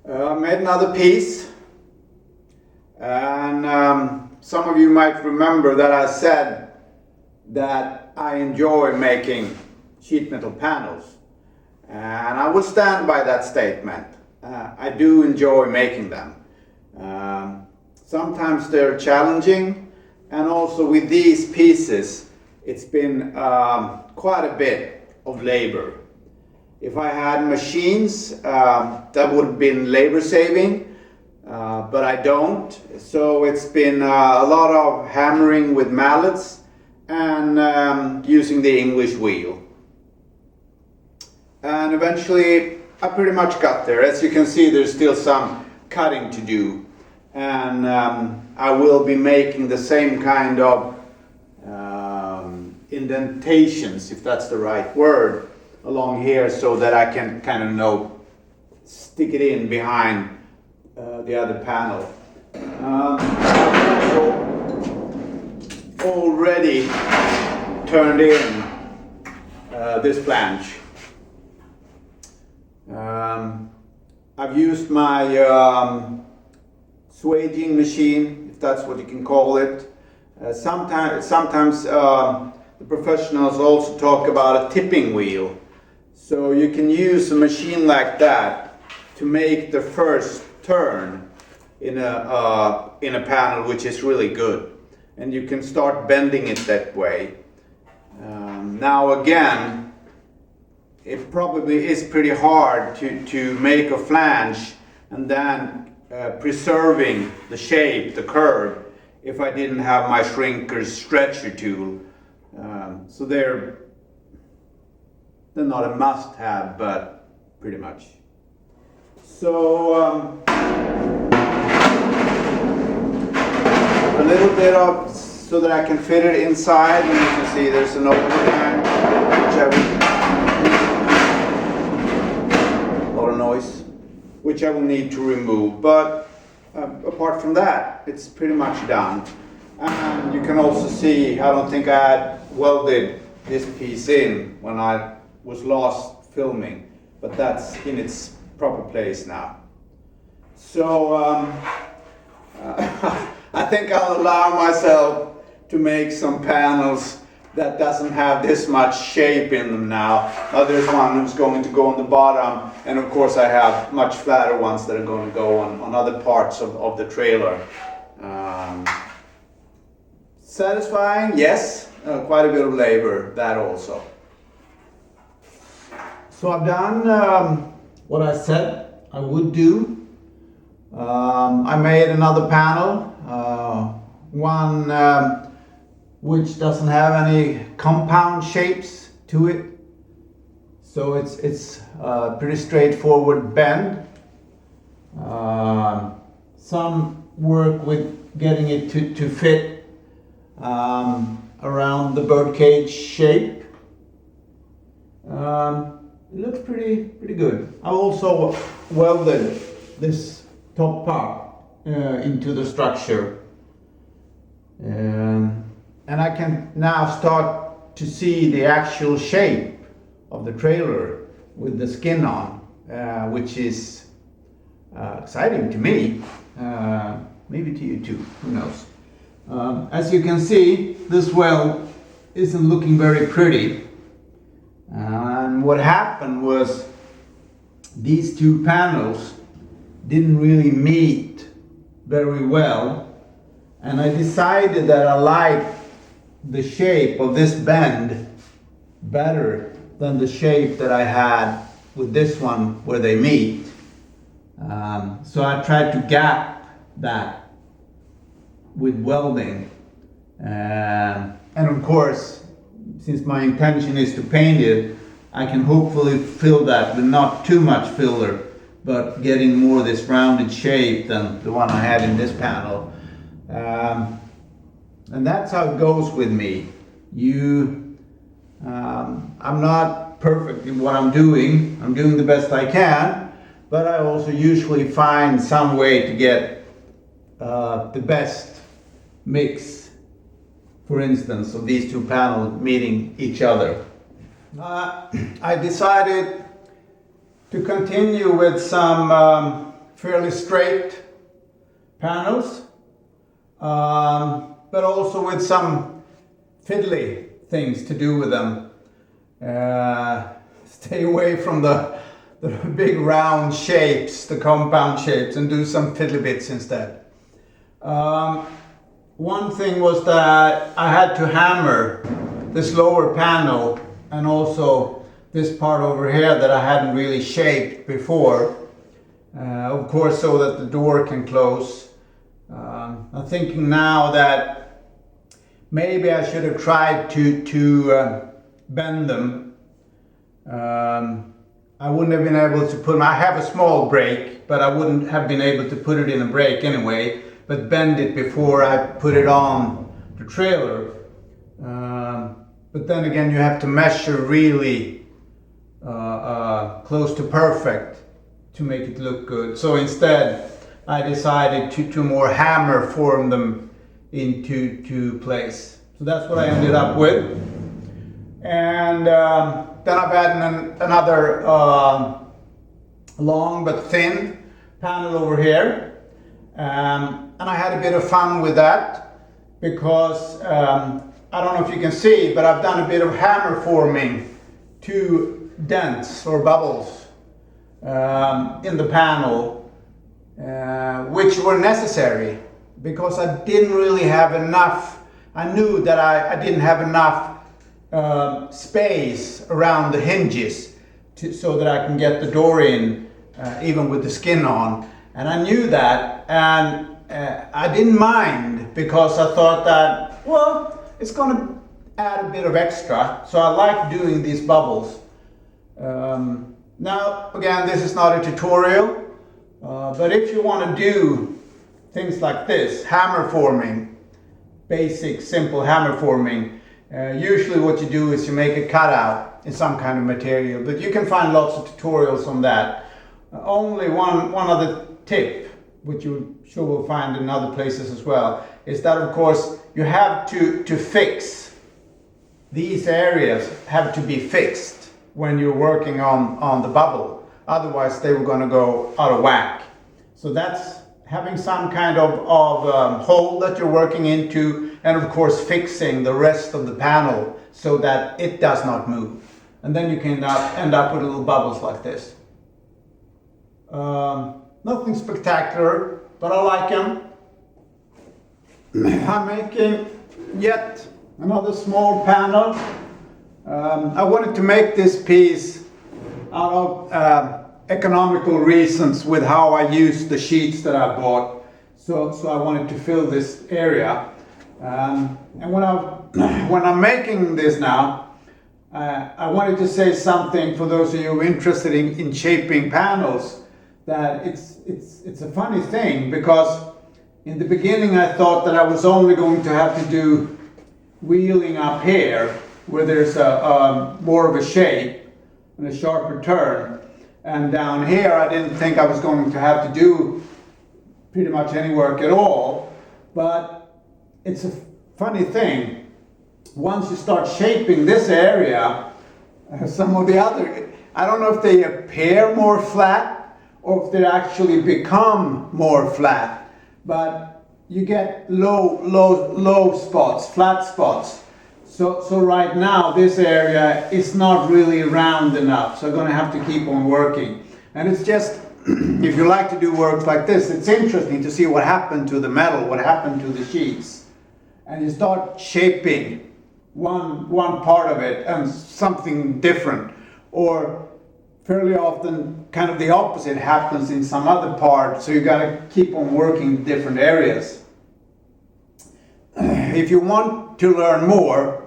I made another piece, and some of you might remember that I said that I enjoy making sheet metal panels, and I will stand by that statement. I do enjoy making them. Sometimes they're challenging, and also with these pieces it's been quite a bit of labor. If I had machines, that would have been labor saving, but I don't. So it's been a lot of hammering with mallets and using the English wheel. And eventually I pretty much got there. As you can see, there's still some cutting to do. And I will be making the same kind of indentations, if that's the right word, along here, so that I can kind of stick it in behind the other panel. I've already turned in this flange. I've used my swaging machine, if that's what you can call it. Sometimes the professionals also talk about a tipping wheel. So you can use a machine like that to make the first turn in a panel, which is really good. And you can start bending it that way. Now again, it probably is pretty hard to make a flange and then preserving the shape, the curve, if I didn't have my shrinker's stretcher tool. So they're not a must-have, but pretty much. So a little bit of, so that I can fit it inside, and you can see there's an overhang, a lot of noise, which I will need to remove. But apart from that, it's pretty much done. And you can also see, I don't think I had welded this piece in when I was last filming, but that's in its proper place now. So I think I'll allow myself to make some panels that doesn't have this much shape in them now. There's one who's going to go on the bottom, and of course I have much flatter ones that are going to go on other parts of the trailer. Satisfying? Yes. Quite a bit of labor, that also. So I've done what I said I would do. I made another panel, one which doesn't have any compound shapes to it. So it's a pretty straightforward bend. Some work with getting it to fit around the birdcage shape. It looks pretty good. I also welded this top part into the structure, and I can now start to see the actual shape of the trailer with the skin on, which is exciting to me, maybe to you too, who knows. As you can see, this weld isn't looking very pretty. And what happened was these two panels didn't really meet very well, and I decided that I liked the shape of this bend better than the shape that I had with this one where they meet. So I tried to gap that with welding, and of course, since my intention is to paint it, I can hopefully fill that with not too much filler, but getting more of this rounded shape than the one I had in this panel. And that's how it goes with me. I'm not perfect in what I'm doing. I'm doing the best I can, but I also usually find some way to get the best mix, for instance, of these two panels meeting each other. I decided to continue with some fairly straight panels, but also with some fiddly things to do with them. Stay away from the big round shapes, the compound shapes, and do some fiddly bits instead. One thing was that I had to hammer this lower panel and also this part over here that I hadn't really shaped before, of course, so that the door can close. I'm thinking now that maybe I should have tried to bend them. I wouldn't have been able to put them, I have a small brake, but I wouldn't have been able to put it in a brake anyway, but bend it before I put it on the trailer. But then again, you have to measure really close to perfect to make it look good. So instead, I decided to more hammer form them into place. So that's what I ended up with. And then I've added another long but thin panel over here. And I had a bit of fun with that because I don't know if you can see, but I've done a bit of hammer forming 2 dents or bubbles in the panel, which were necessary because I didn't really have enough. I knew that I didn't have enough space around the hinges so that I can get the door in, even with the skin on. And I knew that, and I didn't mind because I thought that, well, it's going to add a bit of extra. So I like doing these bubbles. Now, again, this is not a tutorial, but if you want to do things like this, hammer forming, basic, simple hammer forming, usually what you do is you make a cutout in some kind of material, but you can find lots of tutorials on that. Only one other tip, which you sure will find in other places as well, is that of course you have to fix. These areas have to be fixed when you're working on the bubble. Otherwise they were going to go out of whack. So that's having some kind of hole that you're working into, and of course fixing the rest of the panel so that it does not move. And then you can end up with little bubbles like this. Nothing spectacular, but I like them. I'm making yet another small panel. I wanted to make this piece out of economical reasons with how I use the sheets that I bought. So I wanted to fill this area. And when I'm making this now, I wanted to say something for those of you interested in shaping panels, that it's a funny thing, because in the beginning I thought that I was only going to have to do wheeling up here where there's a more of a shape and a sharper turn, and down here I didn't think I was going to have to do pretty much any work at all. But it's a funny thing, once you start shaping this area, some of the other, I don't know if they appear more flat or if they actually become more flat, but you get low spots, flat spots. So right now this area is not really round enough, so I'm going to have to keep on working. And it's just, if you like to do work like this, it's interesting to see what happened to the metal, what happened to the sheets. And you start shaping one part of it and something different, or fairly often kind of the opposite happens in some other part, so you got to keep on working different areas. If you want to learn more,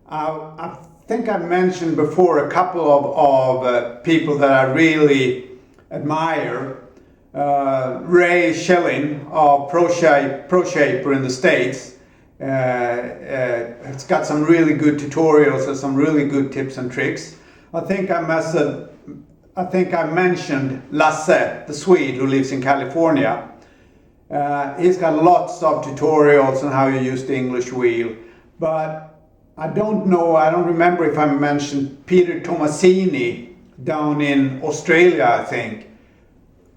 I think I mentioned before a couple of people that I really admire. Ray Schilling, a pro shaper in the States, it's got some really good tutorials and some really good tips and tricks. I think I mentioned Lasse, the Swede who lives in California. He's got lots of tutorials on how you use the English wheel, but I don't remember if I mentioned Peter Tomasini down in Australia, I think,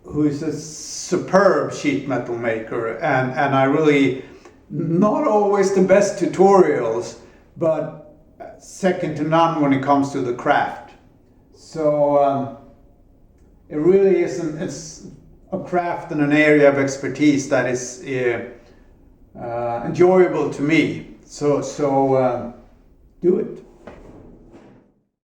who is a superb sheet metal maker, and I really, not always the best tutorials, but second to none when it comes to the craft. So it really isn't, it's a craft and an area of expertise that is enjoyable to me. So do it.